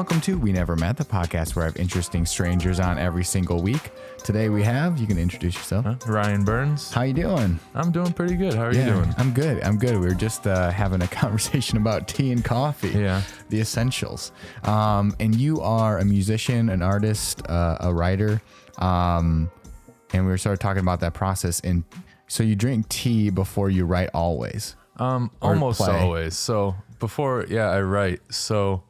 welcome to We Never Met, the podcast where I have interesting strangers on every single week. Today you can introduce yourself. Ryan Burns. How you doing? I'm doing pretty good. How are you doing? I'm good. We were just having a conversation about tea and coffee. Yeah. The essentials. And you are a musician, an artist, a writer. And we were sort of talking about that process. And so you drink tea before you write always? Almost always. So before, I write. So,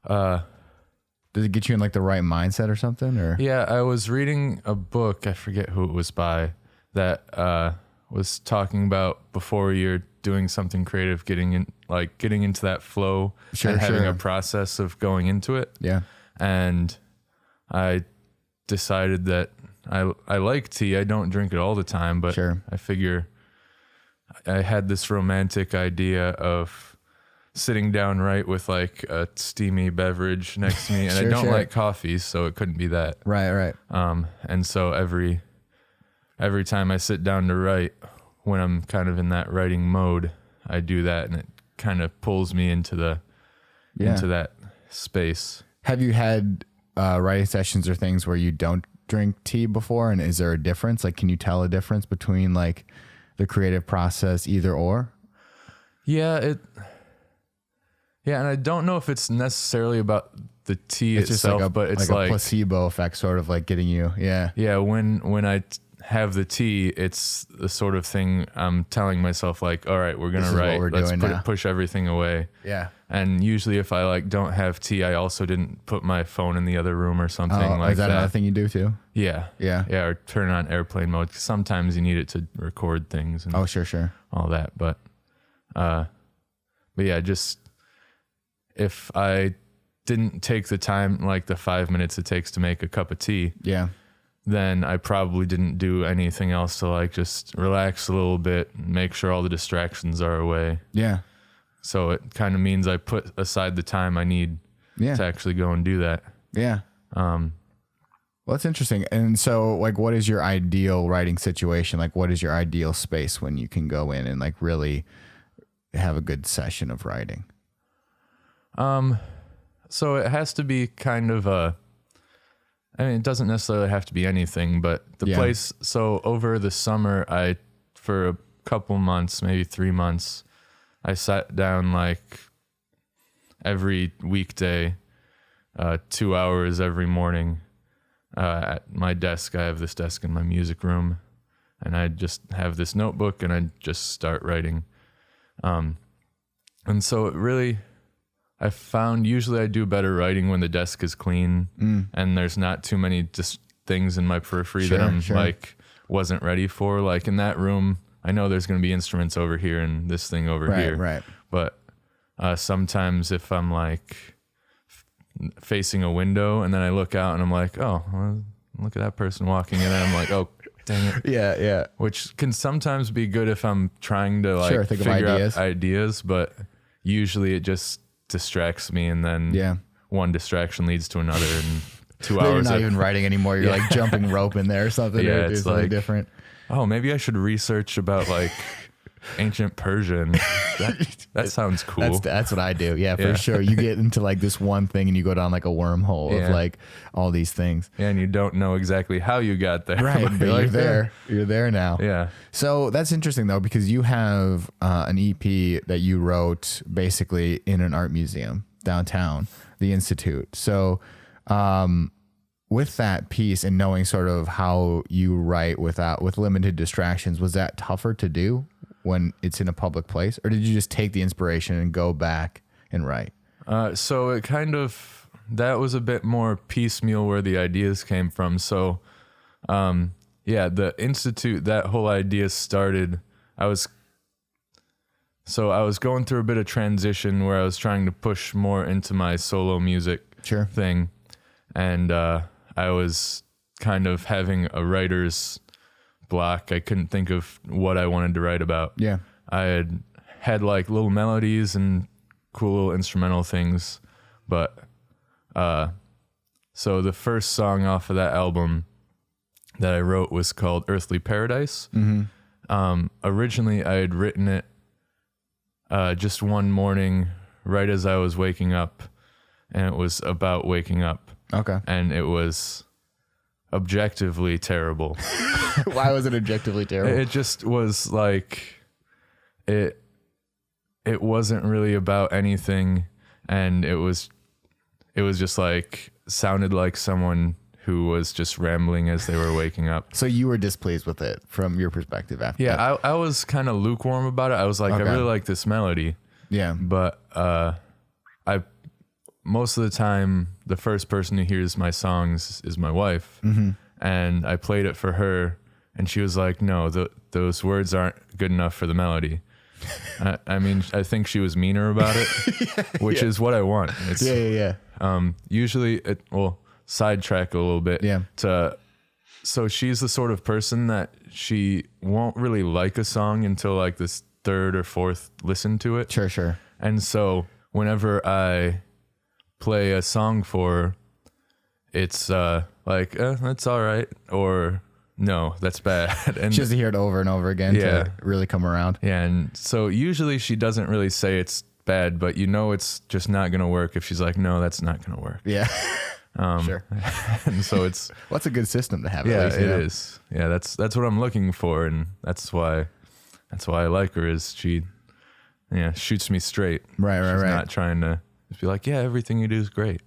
does it get you in like the right mindset or something? Or yeah, I was reading a book. I forget who it was by that was talking about before you're doing something creative, getting into that flow and having a process of going into it. Yeah. And I decided that I like tea. I don't drink it all the time, but I figure I had this romantic idea of sitting down right with like a steamy beverage next to me, and I don't like coffee, so it couldn't be that. Right. And so every time I sit down to write, when I'm kind of in that writing mode, I do that, and it kind of pulls me into that space. Have you had writing sessions or things where you don't drink tea before, and is there a difference? Like, can you tell a difference between like the creative process, either or? Yeah, and I don't know if it's necessarily about the tea itself, but it's like a placebo effect, sort of like getting you. Yeah. Yeah. When I have the tea, it's the sort of thing I'm telling myself, like, all right, we're going to write. Let's push everything away. Yeah. And usually if I like don't have tea, I also didn't put my phone in the other room or something like that. Is that another thing you do too? Yeah. Or turn on airplane mode. 'Cause sometimes you need it to record things. And sure. All that. But yeah, just if I didn't take the time, like the 5 minutes it takes to make a cup of tea, then I probably didn't do anything else to like just relax a little bit, make sure all the distractions are away. Yeah. So it kind of means I put aside the time I need to actually go and do that. Yeah. Well, that's interesting. And so like, what is your ideal writing situation? Like, what is your ideal space when you can go in and like really have a good session of writing? So it has to be kind of it doesn't necessarily have to be anything, but the place. So over the summer, for a couple months, maybe 3 months, I sat down like every weekday, 2 hours every morning, at my desk. I have this desk in my music room, and I just have this notebook and I just start writing. And so it really, I found usually I do better writing when the desk is clean and there's not too many just things in my periphery that I'm like wasn't ready for. Like in that room, I know there's going to be instruments over here and this thing over here. Right. But sometimes if I'm like facing a window and then I look out and I'm like, oh, well, look at that person walking in, and I'm like, oh, dang it. Yeah. Which can sometimes be good if I'm trying to like figure out ideas, but usually it just distracts me, and then one distraction leads to another, and 2 hours. You're not even writing anymore. You're like jumping rope in there or something. Yeah, it's something like different. Oh, maybe I should research about like ancient Persian. That sounds cool. That's what I do. Yeah, for sure. You get into like this one thing and you go down like a wormhole of like all these things. Yeah, and you don't know exactly how you got there. Right, but like, you're there. You're there now. Yeah. So that's interesting though, because you have an EP that you wrote basically in an art museum downtown, the Institute. So with that piece and knowing sort of how you write with limited distractions, was that tougher to do when it's in a public place, or did you just take the inspiration and go back and write? So it kind of, that was a bit more piecemeal where the ideas came from. So, the Institute, that whole idea started, I was going through a bit of transition where I was trying to push more into my solo music thing. And, I was kind of having a writer's block. I couldn't think of what I wanted to write about. Yeah. I had like little melodies and cool little instrumental things, but so the first song off of that album that I wrote was called Earthly Paradise. Originally I had written it just one morning right as I was waking up, and it was about waking up. Okay. And it was objectively terrible. Why was it objectively terrible? It just was like it wasn't really about anything, and it was just like sounded like someone who was just rambling as they were waking up. So you were displeased with it from your perspective after that? Yeah, I was kind of lukewarm about it. I was like, Okay. I really like this melody. Yeah. But I most of the time, the first person who hears my songs is my wife. Mm-hmm. And I played it for her, and she was like, no, those words aren't good enough for the melody. I mean, I think she was meaner about it, which is what I want. It's, Yeah. usually, sidetrack a little bit. Yeah. So she's the sort of person that she won't really like a song until like this third or fourth listen to it. Sure. And so whenever I play a song for her, it's like, that's all right, or no, that's bad. And She has to hear it over and over again to really come around. yeah, and so usually she doesn't really say it's bad, but it's just not going to work if she's like, no, that's not going to work. Yeah. Sure. And so it's What's a good system to have? yeah, at least, it is. Yeah, that's what I'm looking for, and that's why I like her, is she shoots me straight. Right. She's not trying to just be like, yeah, everything you do is great.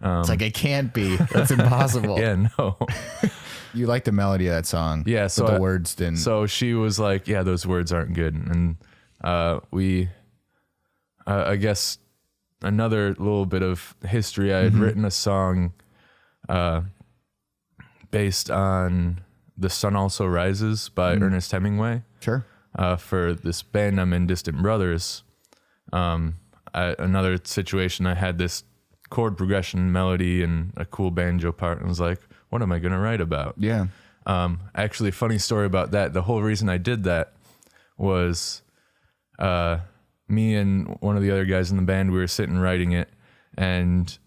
It's like, it can't be. That's impossible. Yeah, no. You like the melody of that song. Yeah, so but the words didn't. So she was like, yeah, those words aren't good. And I guess another little bit of history, I had written a song based on The Sun Also Rises by Ernest Hemingway. Sure. For this band I'm in, Distant Brothers. Another situation, I had this chord progression melody and a cool banjo part, and was like, what am I going to write about? Yeah. Actually, funny story about that. The whole reason I did that was me and one of the other guys in the band, we were sitting writing it, and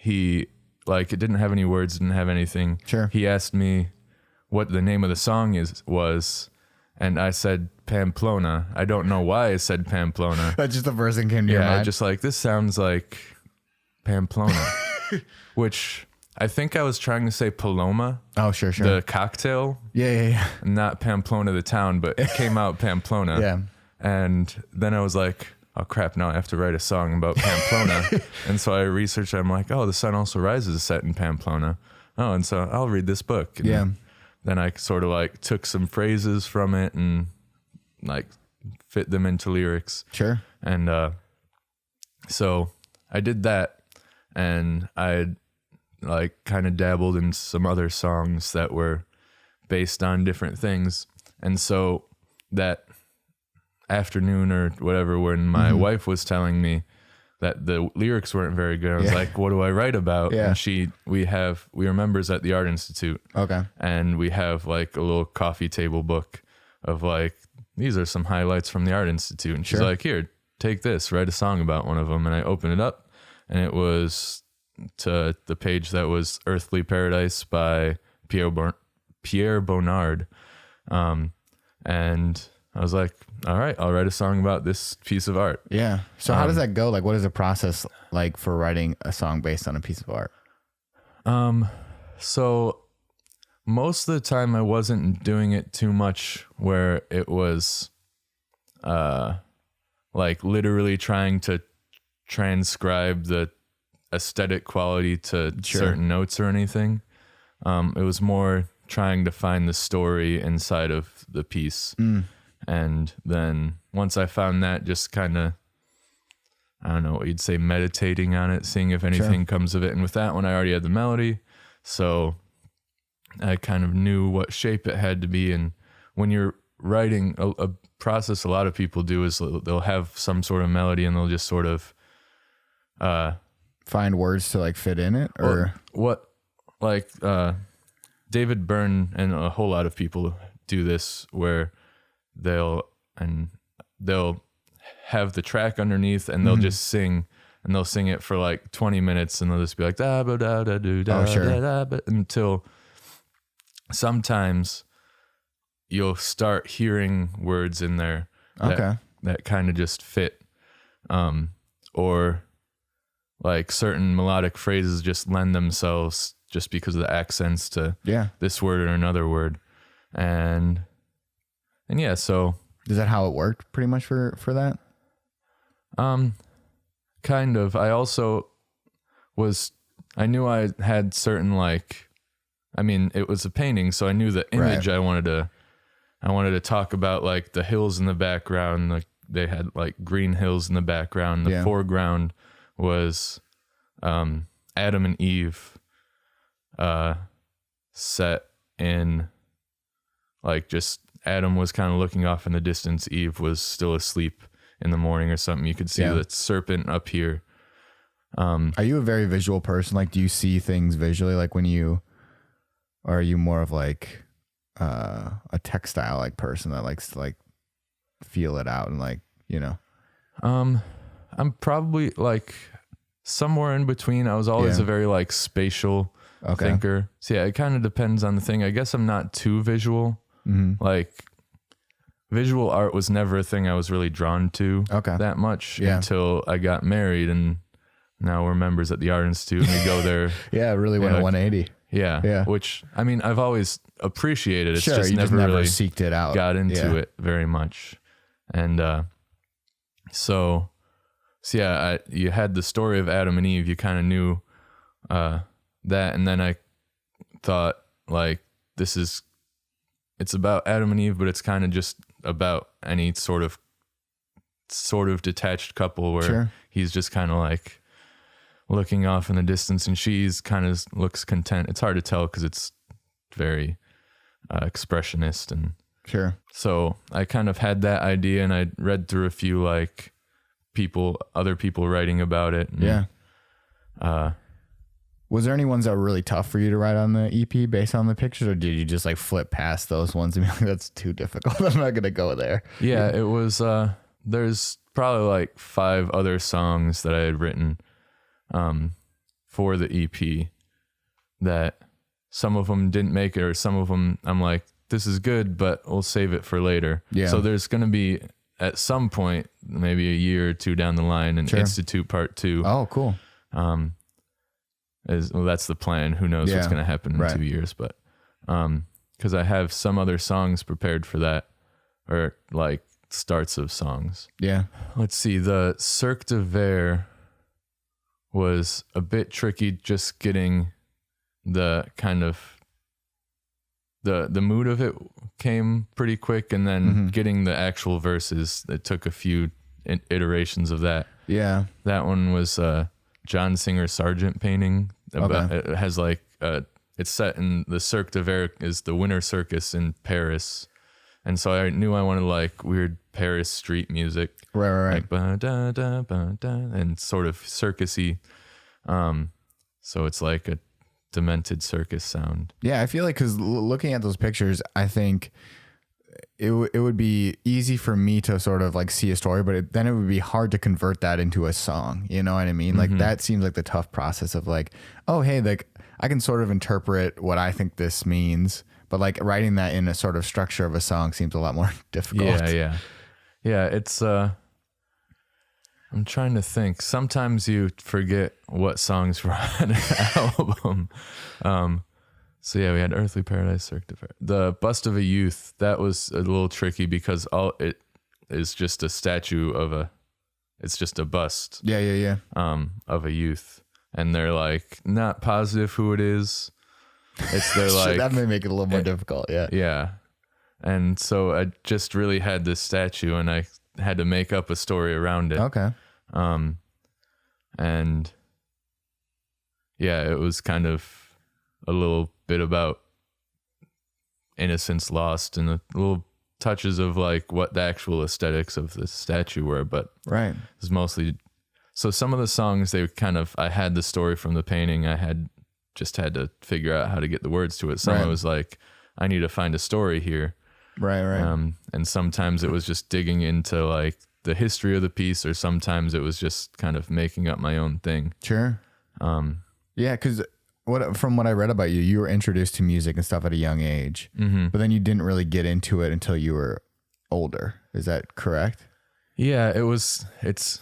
it didn't have any words, didn't have anything. Sure. He asked me what the name of the song was, and I said Pamplona. I don't know why I said Pamplona. That's just the first thing came to your mind. Just like, this sounds like Pamplona, which I think I was trying to say Paloma. Oh, sure. The cocktail. Yeah. Not Pamplona the town, but it came out Pamplona. Yeah. And then I was like, oh crap, now I have to write a song about Pamplona. And so I researched, I'm like, oh, The Sun Also Rises is set in Pamplona. Oh, and so I'll read this book. And then I sort of like took some phrases from it and like fit them into lyrics. Sure. And so I did that, and I like kind of dabbled in some other songs that were based on different things. And so that afternoon or whatever, when my wife was telling me that the lyrics weren't very good, I was like, what do I write about? Yeah. And we are members at the Art Institute. Okay. And we have like a little coffee table book of like, these are some highlights from the Art Institute. And she's like, here, take this, write a song about one of them. And I opened it up, and it was to the page that was Earthly Paradise by Pierre Bonnard. And I was like, all right, I'll write a song about this piece of art. Yeah. So how does that go? Like, what is the process like for writing a song based on a piece of art? So most of the time I wasn't doing it too much where it was like literally trying to transcribe the aesthetic quality to certain notes or anything. It was more trying to find the story inside of the piece. And then once I found that, just kind of, I don't know what you'd say, meditating on it, seeing if anything comes of it. And with that one, I already had the melody, so I kind of knew what shape it had to be. And when you're writing, a process a lot of people do is they'll have some sort of melody, and they'll just sort of find words to like fit in it, or what, like David Byrne and a whole lot of people do this, where they'll have the track underneath, and they'll just sing, and they'll sing it for like 20 minutes, and they'll just be like da ba da da do da da da, until sometimes you'll start hearing words in there that kind of just fit, or like certain melodic phrases just lend themselves just because of the accents to this word or another word. And yeah, so is that how it worked pretty much for that? Kind of. I also I knew I had certain it was a painting, so I knew the image I wanted to talk about, like the hills in the background, like they had like green hills in the background. The foreground was Adam and Eve set in like just Adam was kind of looking off in the distance. Eve was still asleep in the morning or something. You could see the serpent up here. Are you a very visual person? Like, do you see things visually? Like or are you more of like a textile like person that likes to like feel it out and like, you know? I'm probably like somewhere in between. I was always a very like spatial thinker. So yeah, it kind of depends on the thing. I guess I'm not too visual. Like visual art was never a thing I was really drawn to that much until I got married, and now we're members at the Art Institute and we go there. It really went a 180. Yeah. Which, I mean, I've always appreciated. It's just you never never really seeked it out. Got into it very much. And so yeah, you had the story of Adam and Eve. You kind of knew that. And then I thought, like, it's about Adam and Eve, but it's kind of just about any sort of detached couple where he's just kind of like looking off in the distance and she's kind of looks content. It's hard to tell because it's very expressionist. And so I kind of had that idea, and I read through a few like other people writing about it. And, was there any ones that were really tough for you to write on the EP based on the pictures, or did you just like flip past those ones and be like, that's too difficult, I'm not gonna go there? It was there's probably like 5 other songs that I had written for the EP that some of them didn't make it, or some of them I'm like, this is good, but we'll save it for later. So there's going to be at some point, maybe a year or 2 down the line, an Institute Part 2. Oh, cool. That's the plan. Who knows what's going to happen in 2 years, but because I have some other songs prepared for that, or like starts of songs. Let's see. The Cirque de Verre was a bit tricky, just getting the kind of the mood of it came pretty quick, and then getting the actual verses, it took a few iterations of that. That one was John Singer Sargent painting. It has like it's set in the Cirque de Verre is the Winter Circus in Paris, and so I knew I wanted like weird Paris street music, like ba da da ba da, and sort of circusy. So it's like a demented circus sound. I feel like because looking at those pictures, I think it would be easy for me to sort of like see a story, but then it would be hard to convert that into a song. You know what I mean? Like that seems like the tough process of like, oh, hey, like I can sort of interpret what I think this means, but like writing that in a sort of structure of a song seems a lot more difficult. Yeah. It's, I'm trying to think. Sometimes you forget what songs were on an album. So yeah, we had Earthly Paradise, Cirque de Verre. The Bust of a Youth, that was a little tricky because all it is just a statue of it's just a bust. Of a youth. And they're like not positive who it is. They're like that may make it a little more difficult. Yeah. And so I just really had this statue, and I had to make up a story around it. And yeah, it was kind of a little bit about innocence lost and the little touches of like what the actual aesthetics of the statue were, but it was mostly. So some of the songs, I had the story from the painting. I had to figure out how to get the words to it. Some it was like, I need to find a story here. And sometimes it was just digging into like the history of the piece, or sometimes it was just kind of making up my own thing. Because from what I read about you, you were introduced to music and stuff at a young age, but then you didn't really get into it until you were older. Is that correct? Yeah, it's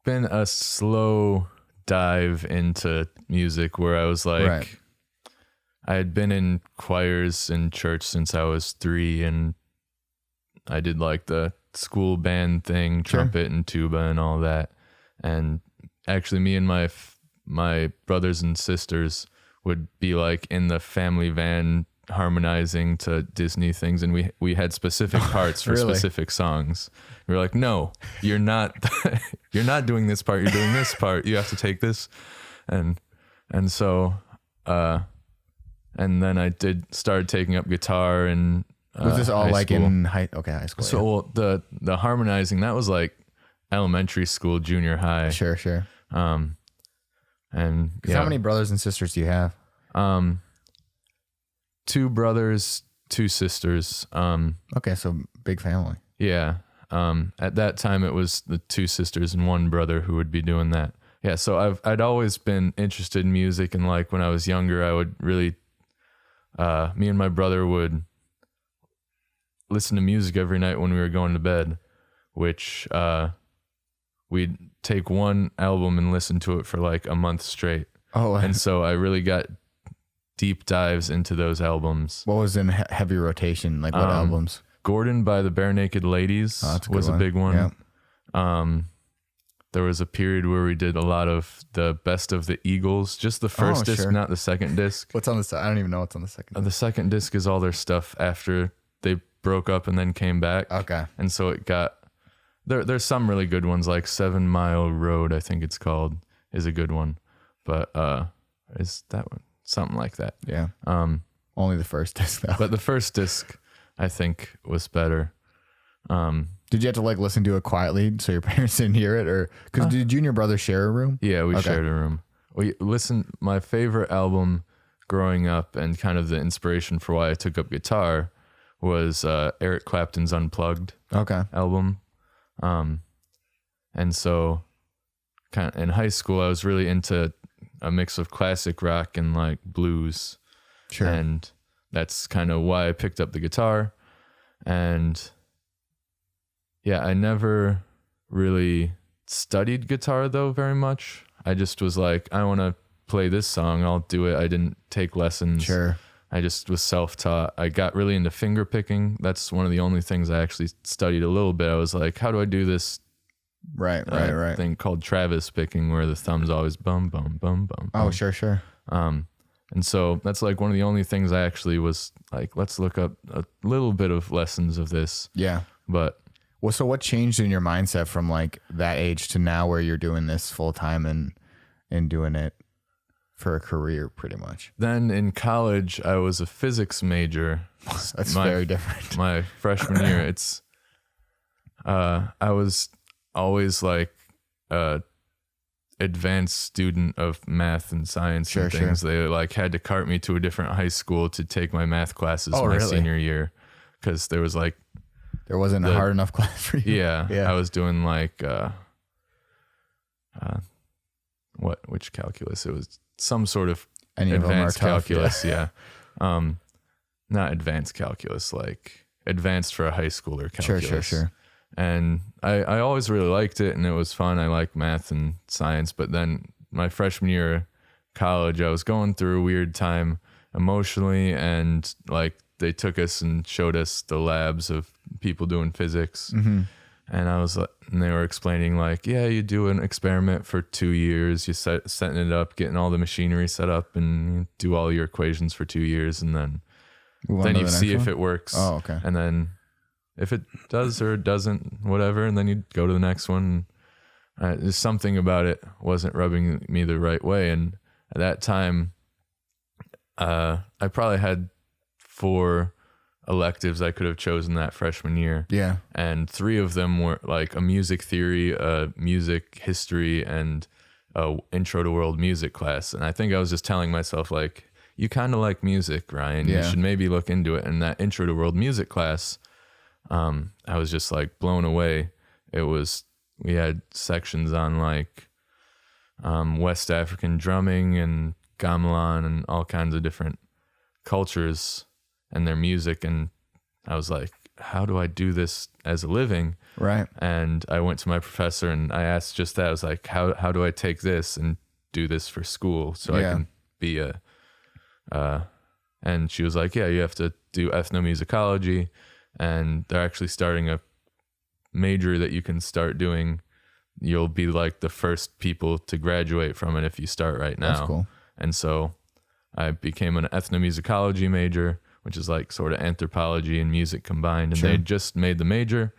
been a slow dive into music where I was like, Right. I had been in choirs in church since I was 3, and I did like the school band thing, trumpet and tuba and all that. And actually me and my brothers and sisters would be like in the family van harmonizing to Disney things, and we had specific parts for Really? specific songs. We were like, no, you're not you're not doing this part, you're doing this part, you have to take this. And so and then I started taking up guitar, and Was this all like school. in high school? So the harmonizing, that was like elementary school, junior high. Yeah. Sure. And How many brothers and sisters do you have? 2 brothers, 2 sisters. Okay, so big family. Yeah. At that time it was the 2 sisters and 1 brother who would be doing that. Yeah. So I'd always been interested in music, and like when I was younger, I would really, me and my brother would listen to music every night when we were going to bed, which, we'd take one album and listen to it for like a month straight. Oh, And so I really got deep dives into those albums. what was in heavy rotation? Like what albums? Gordon by the Bare Naked Ladies Oh, that's a good was a one. big one. Yeah. There was a period where we did a lot of the Best of the Eagles, just the first disc, sure. not the second disc. What's on the side? I don't even know what's on the second. The second disc is all their stuff after they broke up and then came back. Okay. And so it got, there's some really good ones, like 7 Mile Road, I think it's called, is a good one. But is that one? Something like that. Yeah. Only the first disc though. But the first disc, I think, was better. Did you have to like listen to it quietly so your parents didn't hear it, or because did you and your brother share a room? Yeah, we shared a room. My favorite album growing up, and kind of the inspiration for why I took up guitar, was Eric Clapton's Unplugged Okay. album. And so kind of in high school, I was really into a mix of classic rock and like blues. Sure. And that's kind of why I picked up the guitar. And yeah, I never really studied guitar though very much. I just was like, I want to play this song, I'll do it. I didn't take lessons. Sure. I just was self-taught. I got really into finger picking. That's one of the only things I actually studied a little bit. I was like, how do I do this Right. thing called Travis picking, where the thumb's always bum, bum, bum, bum. Oh, bum. sure. And so that's like one of the only things I actually was like, let's look up a little bit of lessons of this. Yeah. But Well, so what changed in your mindset from like that age to now where you're doing this full time and doing it for a career pretty much? then in college, I was a physics major. That's very different. My freshman year, it's, I was always like a advanced student of math and science and things. They like had to cart me to a different high school to take my math classes senior year, because there was like, There wasn't a hard enough class for you. yeah. I was doing like which calculus? It was some sort of Any of them are advanced tough, calculus, yeah. Not advanced calculus, like advanced for a high schooler calculus. Sure. And I always really liked it, and it was fun. I like math and science, but then my freshman year of college, I was going through a weird time emotionally, and like they took us and showed us the labs of people doing physics. Mm-hmm. And I was like, and they were explaining like, yeah, you do an experiment for 2 years, you setting it up, getting all the machinery set up, and you do all your equations for 2 years, and then you see if it works. Oh, okay. And then if it does or doesn't, whatever, and then you go to the next one. There's something about it wasn't rubbing me the right way. And at that time, I probably had 4 electives I could have chosen that freshman year. Yeah. And 3 of them were like a music theory, a music history, and a intro to world music class. And I think I was just telling myself like, you kind of like music, Ryan. Yeah. You should maybe look into it. And that intro to world music class, I was just like blown away. We had sections on like West African drumming and gamelan and all kinds of different cultures and their music. And I was like, how do I do this as a living? Right. And I went to my professor and I asked just that. I was like, how do I take this and do this for school so I can be a, and she was like, yeah, you have to do ethnomusicology, and they're actually starting a major that you can start doing. You'll be like the first people to graduate from it if you start right now. That's cool. And so I became an ethnomusicology major, which is like sort of anthropology and music combined. And they just made the major.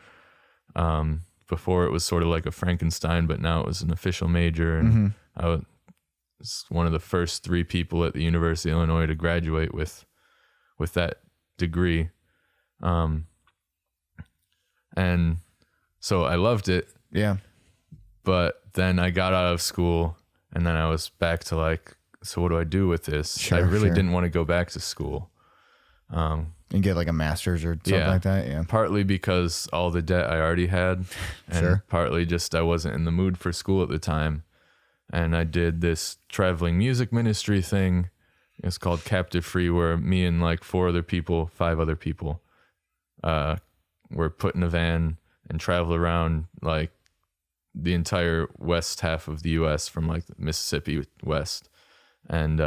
Before it was sort of like a Frankenstein, but now it was an official major. And I was one of the first 3 people at the University of Illinois to graduate with that degree. And so I loved it. Yeah. But then I got out of school, and then I was back to like, so what do I do with this? I really didn't want to go back to school. And get like a master's or something like that. Yeah. Partly because all the debt I already had, and partly just I wasn't in the mood for school at the time. And I did this traveling music ministry thing. It's called Captive Free, where me and like 5 other people, were put in a van and travel around like the entire west half of the U.S. from like Mississippi west. And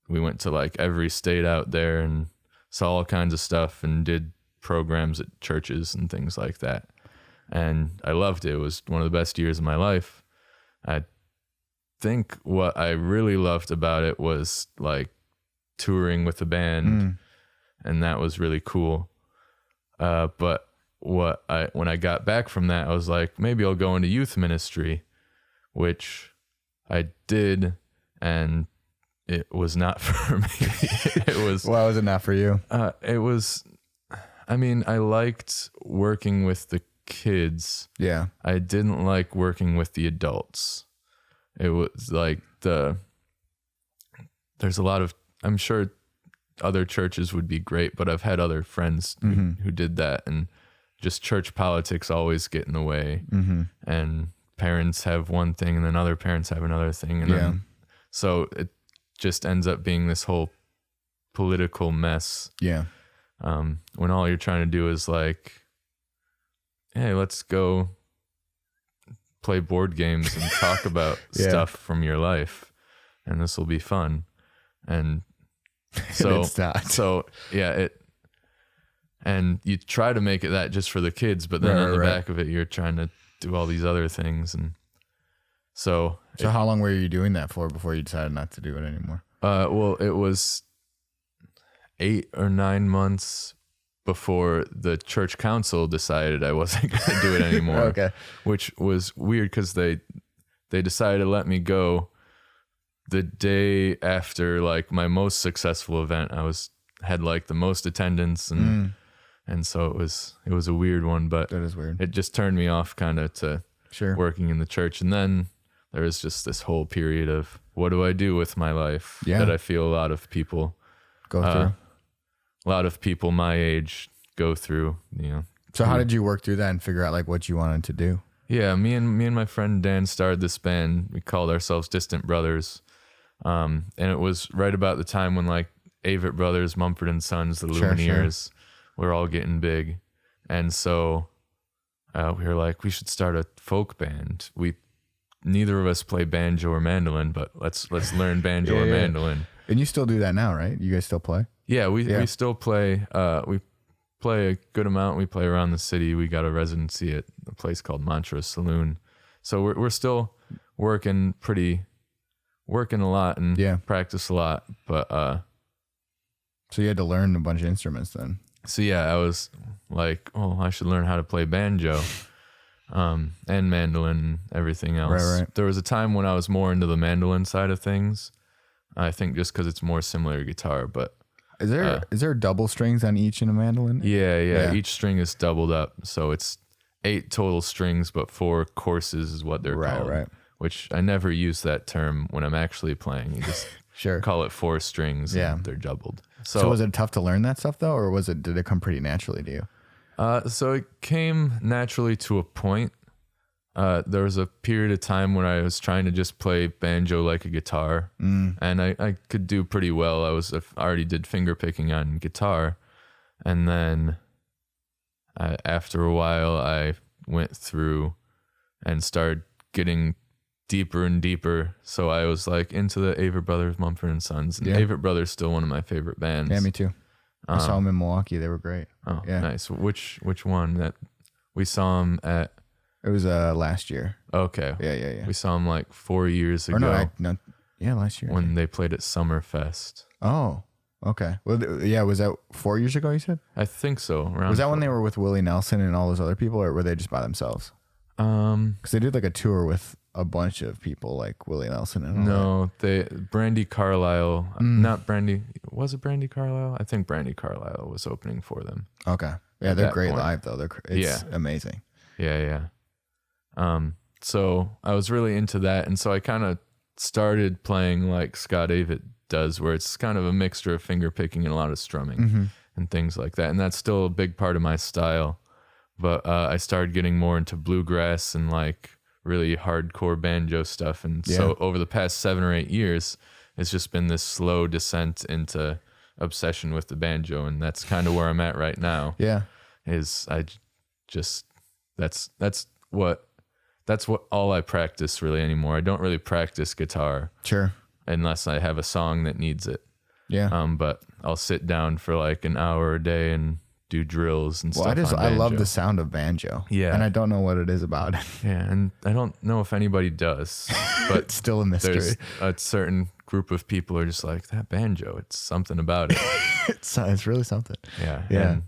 we went to like every state out there and saw all kinds of stuff and did programs at churches and things like that. And I loved it. It was one of the best years of my life. I think what I really loved about it was like touring with the band, and that was really cool. But when I got back from that, I was like, maybe I'll go into youth ministry, which I did, and it was not for me. It was. Why was it not for you? It was. I mean, I liked working with the kids. Yeah. I didn't like working with the adults. It was like there's a lot of, I'm sure other churches would be great, but I've had other friends who did that, and just church politics always get in the way. And parents have one thing and then other parents have another thing. And then, so it just ends up being this whole political mess. Yeah. When all you're trying to do is like, hey, let's go play board games and talk about stuff from your life, and this will be fun. And so, it's not. So yeah, and you try to make it that just for the kids, but then on the back of it, you're trying to do all these other things. And so how long were you doing that for before you decided not to do it anymore? Well, it was 8 or 9 months before the church council decided I wasn't going to do it anymore. Okay. Which was weird because they decided to let me go the day after like my most successful event. I had like the most attendance, and so it was a weird one, but that is weird. It just turned me off kind of to working in the church. And then there was just this whole period of what do I do with my life that I feel a lot of people go through. A lot of people my age go through, you know. So how did you work through that and figure out like what you wanted to do? Yeah, me and my friend Dan started this band. We called ourselves Distant Brothers. And it was right about the time when like Avett Brothers, Mumford and Sons, the Lumineers were all getting big. And so we were like, we should start a folk band. Neither of us play banjo or mandolin, but let's learn banjo or mandolin. And you still do that now, right? You guys still play? Yeah, we still play. We play a good amount. We play around the city. We got a residency at a place called Mantra Saloon. So we're still working a lot and practice a lot. But so you had to learn a bunch of instruments then. So yeah, I was like, oh, I should learn how to play banjo, and mandolin, and everything else. Right. There was a time when I was more into the mandolin side of things. I think just because it's more similar to guitar, but. Is there double strings on each in a mandolin? Yeah. Each string is doubled up, so it's 8 total strings, but 4 courses is what they're called. Right. Which I never use that term when I'm actually playing. You just call it 4 strings. And they're doubled. So was it tough to learn that stuff though, or did it come pretty naturally to you? So it came naturally to a point. There was a period of time when I was trying to just play banjo like a guitar, and I could do pretty well. I already did finger picking on guitar, and then after a while, I went through and started getting deeper and deeper. So I was like into the Avett Brothers, Mumford and Sons. And Avett Brothers still one of my favorite bands. Yeah, me too. I saw them in Milwaukee. They were great. Oh, yeah. Nice. Which one that we saw them at? It was last year. Okay. Yeah. We saw them like 4 years ago. Or no, last year. When they played at Summerfest. Oh, okay. Well, was that 4 years ago, you said? I think so. Was that when they were with Willie Nelson and all those other people, or were they just by themselves? Because they did like a tour with a bunch of people like Willie Nelson and all Brandy Carlisle, not Brandy. Was it Brandy Carlisle? I think Brandy Carlisle was opening for them. Okay. Yeah, they're great live though. It's amazing. Yeah. So I was really into that, and so I kind of started playing like Scott Avett does, where it's kind of a mixture of finger picking and a lot of strumming and things like that. And that's still a big part of my style. But I started getting more into bluegrass and like really hardcore banjo stuff. And so over the past 7 or 8 years, it's just been this slow descent into obsession with the banjo. And that's kind of where I'm at right now. Yeah. That's what all I practice really anymore. I don't really practice guitar. Sure. Unless I have a song that needs it. Yeah. But I'll sit down for like an hour a day and do drills and stuff. I love the sound of banjo. Yeah. And I don't know what it is about it. Yeah. And I don't know if anybody does, but it's still a mystery. There's a certain group of people are just like, that banjo, it's something about it. It's really something. Yeah. Yeah. And